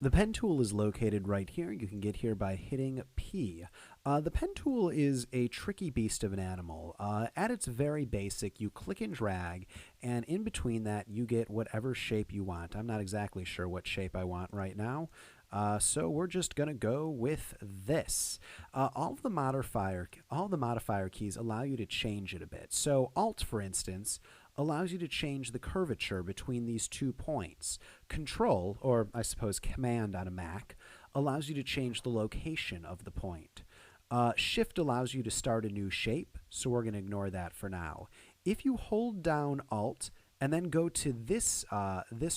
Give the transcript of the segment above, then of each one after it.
The pen tool is located right here. You can get here by hitting P. The pen tool is a tricky beast of an animal. At its very basic, you click and drag, and in between that, you get whatever shape you want. I'm not exactly sure what shape I want right now, so we're just going to go with this. All the modifier keys allow you to change it a bit. So Alt, for instance, allows you to change the curvature between these 2 points. Control, or I suppose Command on a Mac, allows you to change the location of the point. Shift allows you to start a new shape, so we're going to ignore that for now. If you hold down Alt and then go to this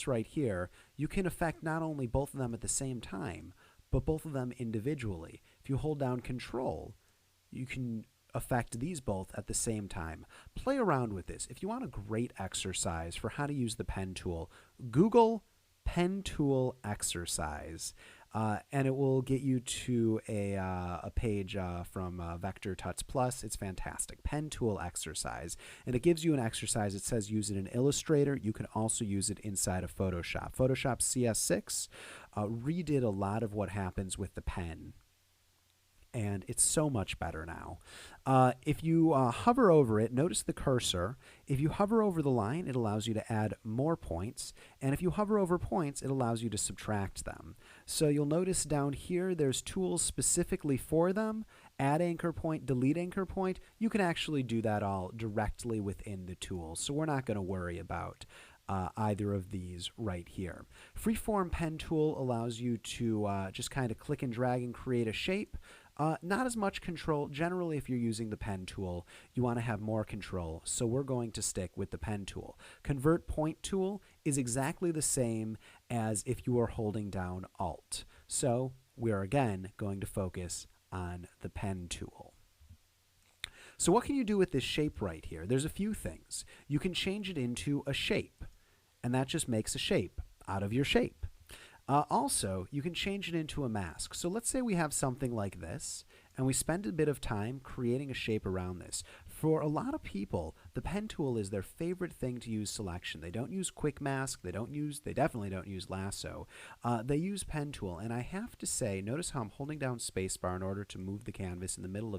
right here, you can affect not only both of them at the same time, but both of them individually. If you hold down Control, you can affect these both at the same time. Play around with this. If you want a great exercise for how to use the pen tool, Google pen tool exercise, and it will get you to a page from Vector Tuts Plus. It's fantastic. Pen tool exercise. And it gives you an exercise. It says use it in Illustrator. You can also use it inside of Photoshop. Photoshop CS6 redid a lot of what happens with the pen, and it's so much better now. If you hover over it, notice the cursor. If you hover over the line, it allows you to add more points. And if you hover over points, it allows you to subtract them. So you'll notice down here, there's tools specifically for them. Add anchor point, delete anchor point. You can actually do that all directly within the tools. So we're not going to worry about either of these right here. Freeform pen tool allows you to just kind of click and drag and create a shape. Not as much control. Generally, if you're using the pen tool, you want to have more control, so we're going to stick with the pen tool. Convert point tool is exactly the same as if you were holding down Alt. So we're again going to focus on the pen tool. So what can you do with this shape right here? There's a few things. You can change it into a shape, and that just makes a shape out of your shape. Also, you can change it into a mask. So let's say we have something like this, and we spend a bit of time creating a shape around this. For a lot of people, the pen tool is their favorite thing to use selection. They don't use quick mask. They definitely don't use lasso. They use pen tool, and I have to say, notice how I'm holding down spacebar in order to move the canvas in the middle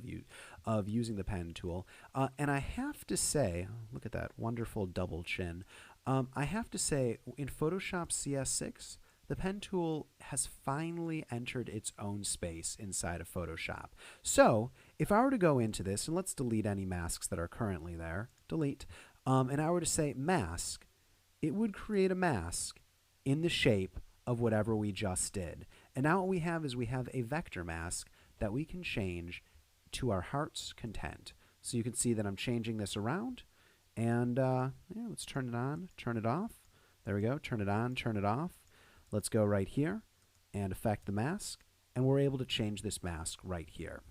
of using the pen tool. And I have to say, look at that wonderful double chin. I have to say, in Photoshop CS6, the pen tool has finally entered its own space inside of Photoshop. So if I were to go into this, and let's delete any masks that are currently there, delete, and I were to say mask, it would create a mask in the shape of whatever we just did. And now what we have is we have a vector mask that we can change to our heart's content. So you can see that I'm changing this around, and yeah, let's turn it on, turn it off. There we go, turn it on, turn it off. Let's go right here and affect the mask, and we're able to change this mask right here.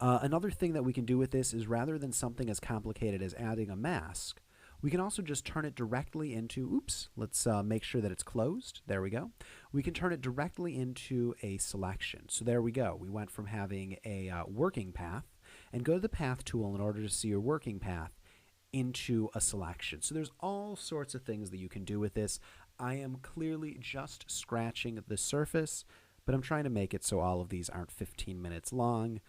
Another thing that we can do with this is rather than something as complicated as adding a mask, we can also just turn it directly into, oops, let's make sure that it's closed. There we go. We can turn it directly into a selection. So there we go. We went from having a working path, and go to the path tool in order to see your working path into a selection. So there's all sorts of things that you can do with this. I am clearly just scratching the surface, but I'm trying to make it so all of these aren't 15 minutes long.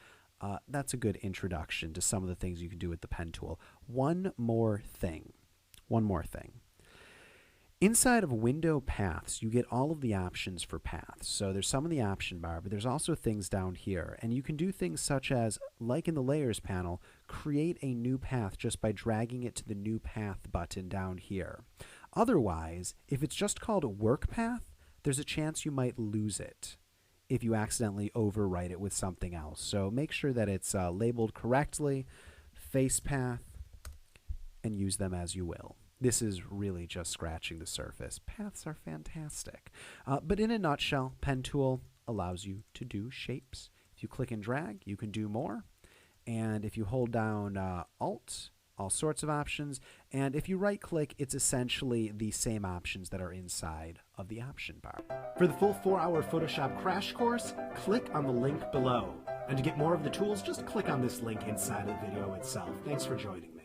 That's a good introduction to some of the things you can do with the pen tool. One more thing. Inside of window paths, you get all of the options for paths. So there's some in the option bar, but there's also things down here. And you can do things such as, like in the layers panel, create a new path just by dragging it to the new path button down here. Otherwise, if it's just called a work path, there's a chance you might lose it if you accidentally overwrite it with something else. So make sure that it's labeled correctly, face path, and use them as you will. This is really just scratching the surface. Paths are fantastic. But in a nutshell, pen tool allows you to do shapes. If you click and drag, you can do more. And if you hold down Alt, all sorts of options. And if you right click, it's essentially the same options that are inside of the option bar. For the full 4-hour Photoshop crash course, click on the link below. And to get more of the tools, just click on this link inside of the video itself. Thanks for joining me.